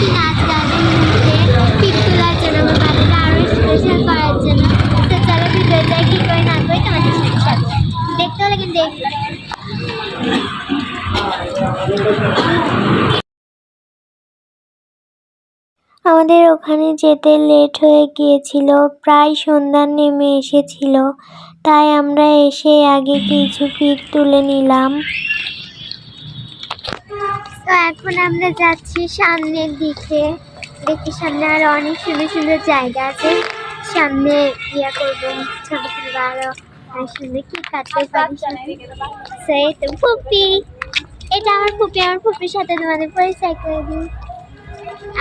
যাচ্ছি নাচ গানের মধ্যে পিক তোলার জন্য, আমার বার্থডে আরও স্পেশাল করার জন্য। তো চলো ভিডিওটা কী করে নাচবো তোমাদের সাথে দেখতে হলে কিন্তু আমাদের ওখানে যেতে লেট হয়ে গিয়েছিল, প্রায় সন্ধ্যা নেমে এসেছিল, তাই আমরা এসে আগে কিছু পিক তুলে নিলাম। তো এখন আমরা যাচ্ছি সামনের দিকে, দেখি সামনে আরো অনেক সুন্দর সুন্দর জায়গা আছে, সামনে ইয়া করবো ছবি তুলবো, আরো অনেক সুন্দর কি কাটতে পারি। সেই তো ফুপি, এটা আমার ফুপি, আমার ফুপির সাথে তোমাদের পরিচয় করে দিই।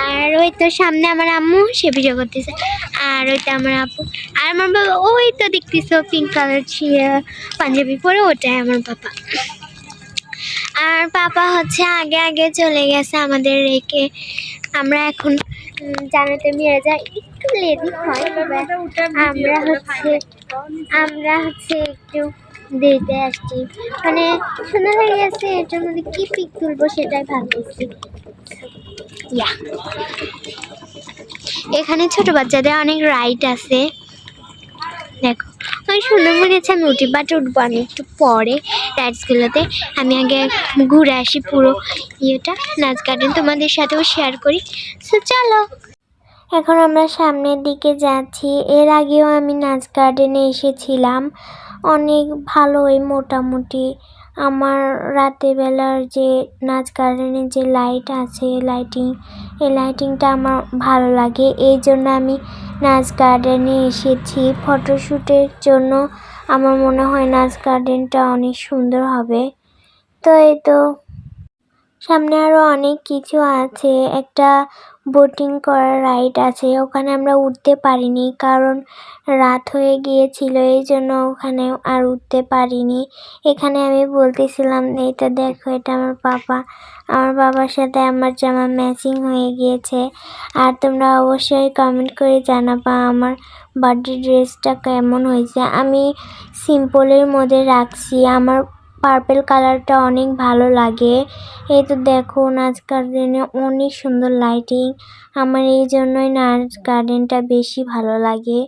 আর ওই তো সামনে আমার আম্মু, সে ভিডিও করতেছে। আর ওইটা আমার আপু, আর আমার বাবা ওই তো দেখতেছো পিঙ্ক কালার পাঞ্জাবি পরে, ওটাই আমার বাবা। আর পাপা হচ্ছে আগে আগে চলে গেছে আমাদের রেখে। আমরা এখন জানাতে মেরে যাই, একটু লেজি হয়, আমরা হচ্ছে একটু দেরিতে আসছি, মানে সুন্দর হয়ে গেছে। এটার মধ্যে কি পিক তুলবো সেটাই ভাবতেছি। এখানে ছোট বাচ্চাদের অনেক রাইড আছে, দেখো অনেক সুন্দর মনে হচ্ছে। আমি উঠি, বাট উঠবো আমি একটু পরে রাইডসগুলোতে। আমি আগে ঘুরে আসি পুরো ইয়েটা, নাচ গার্ডেন তোমাদের সাথেও শেয়ার করি। সো চলো, এখন আমরা সামনের দিকে যাচ্ছি। এর আগেও আমি নাচ গার্ডেনে এসেছিলাম, অনেক ভালোই মোটামুটি। আমার রাতের বেলার যে নাচ গার্ডেনের যে লাইট আছে, এই লাইটিংটা আমার ভালো লাগে, এই জন্য আমি নাচ গার্ডেনে এসেছি ফটোশ্যুটের জন্য। আমার মনে হয় নাচ গার্ডেনটা অনেক সুন্দর হবে। তো এই তো সামনে আরো অনেক কিছু আছে, একটা বোটিং করার রাইড আছে, ওখানে আমরা উঠতে পারিনি কারণ রাত হয়ে গিয়েছিল, এই জন্য ওখানে আর উঠতে পারিনি। এখানে আমি বলতেছিলাম, এইটা দেখো, এটা আমার পাপা, আমার বাবার সাথে আমার জামা ম্যাচিং হয়ে গিয়েছে। আর তোমরা অবশ্যই কমেন্ট করে জানাবা আমার বার্থডে ড্রেসটা কেমন হয়েছে। আমি সিম্পলের মধ্যে রাখছি, আমার পার্পল কালারটা অনেক ভালো লাগে। এই তো দেখো নাচ গার্ডেনে অনেক সুন্দর লাইটিং, আমার এই জন্যই নাচ গার্ডেনটা বেশি ভালো লাগে।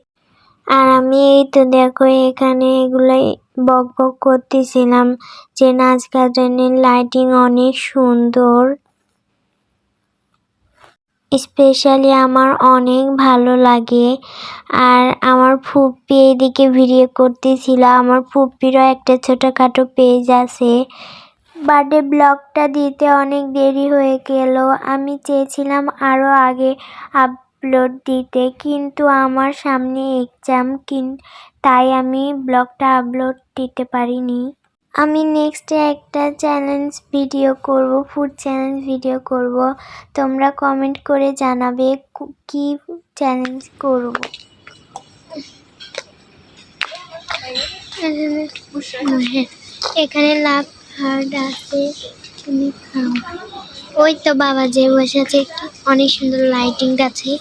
আর আমি এই তো দেখো এখানে এগুলাই বক বক করতেছিলাম যে নাচ গার্ডেনের লাইটিং অনেক সুন্দর, স্পেশালি আমার অনেক ভালো লাগে। আর আমার ফুপি এইদিকে ভিডিও করতেছিল, আমার ফুপিরও একটা ছোটোখাটো পেজ আছে। বার্থডে ব্লগটা দিতে অনেক দেরি হয়ে গেল, আমি চেয়েছিলাম আরও আগে আপলোড দিতে, কিন্তু আমার সামনে এক্সাম, তাই আমি ব্লগটা আপলোড দিতে পারিনি। আমি নেক্সটে একটা চ্যালেঞ্জ ভিডিও করব, ফুড চ্যালেঞ্জ ভিডিও করব, তোমরা কমেন্ট করে জানাবে কি চ্যালেঞ্জ করব। এখানে লাভ হার্ড আছে, তুমি খাও। ওই তো বাবা যে বসে আছে, অনেক সুন্দর লাইটিং আছে।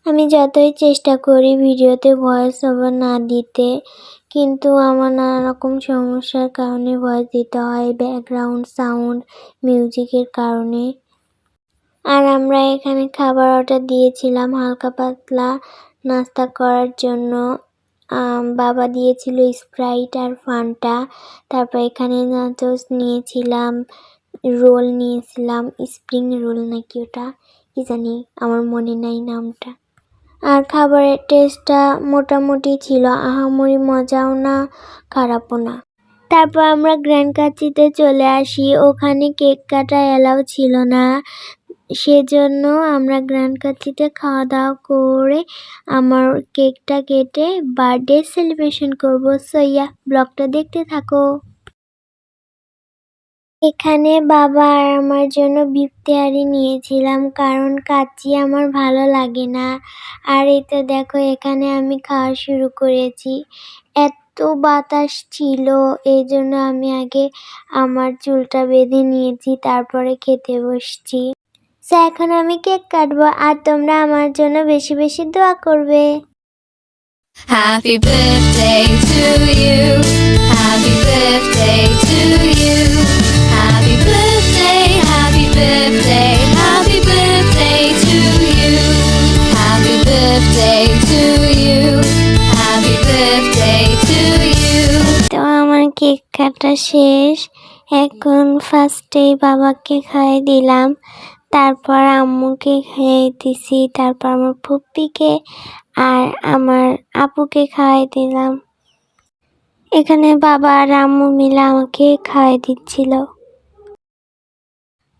আমি যতই চেষ্টা করি ভিডিওতে ভয়েস ওভার না দিতে, কিন্তু আমার নানা রকম সমস্যার কারণে ভয়েস দিতে হয়, ব্যাকগ্রাউন্ড সাউন্ড, মিউজিকের কারণে। আর আমরা এখানে খাবার অর্ডার দিয়েছিলাম হালকা পাতলা নাস্তা করার জন্য। বাবা দিয়েছিল স্প্রাইট আর ফান্টা, তারপর এখানে নাচোস নিয়েছিলাম, রোল নিয়েছিলাম, স্প্রিং রোল নাকি ওটা, কি জানি আমার মনে নাই নামটা। আর খাবারের টেস্টটা মোটামুটি ছিল, আহামরি মজাও না খারাপও না। তারপর আমরা গ্র্যান্ড কাচিতে চলে আসি, ওখানে কেক কাটা এলাও ছিল না, সেজন্য আমরা গ্র্যান্ড কাচিতে খাওয়া দাওয়া করে আমার কেকটা কেটে বার্থডে সেলিব্রেশন করবো। সো ব্লগটা দেখতে থাকো। এখানে বাবা আর আমার জন্য বিফ তেহারি নিয়েছিলাম, কারণ কাচ্চি আমার ভালো লাগে না। আর এই তো দেখো এখানে আমি খাওয়া শুরু করেছি, এত বাতাস ছিল, এই জন্য আমি আগে আমার চুলটা বেঁধে নিয়েছি, তারপরে খেতে বসছি। সো এখন আমি কেক কাটবো, আর তোমরা আমার জন্য বেশি বেশি দোয়া করবে। Happy birthday to you. Happy birthday to you. Happy birthday, happy birthday, happy birthday to you. Happy birthday to you. Happy birthday to you. তো আমার কেক কাটা শেষ। এখন ফার্স্টে বাবাকে খাইয়ে দিলাম, তারপর আম্মুকে খাইয়ে দিছি, তারপর আমার ফুপ্পিকে আর আমার আপুকে খাইয়ে দিলাম। এখানে বাবা আর আম্মু মিলে আমাকে খাইয়ে দিচ্ছিল।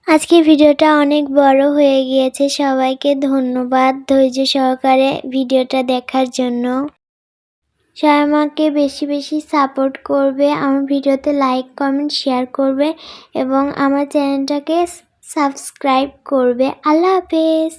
আজকে ভিডিওটা অনেক বড় হয়ে গিয়েছে। সবাইকে ধন্যবাদ ধৈর্য সহকারে ভিডিওটা দেখার জন্য। সবাই আমাকে বেশি বেশি সাপোর্ট করবে, আমার ভিডিওতে লাইক কমেন্ট শেয়ার করবে এবং আমার চ্যানেলটাকে সাবস্ক্রাইব করবে। আল্লাহ হাফেজ।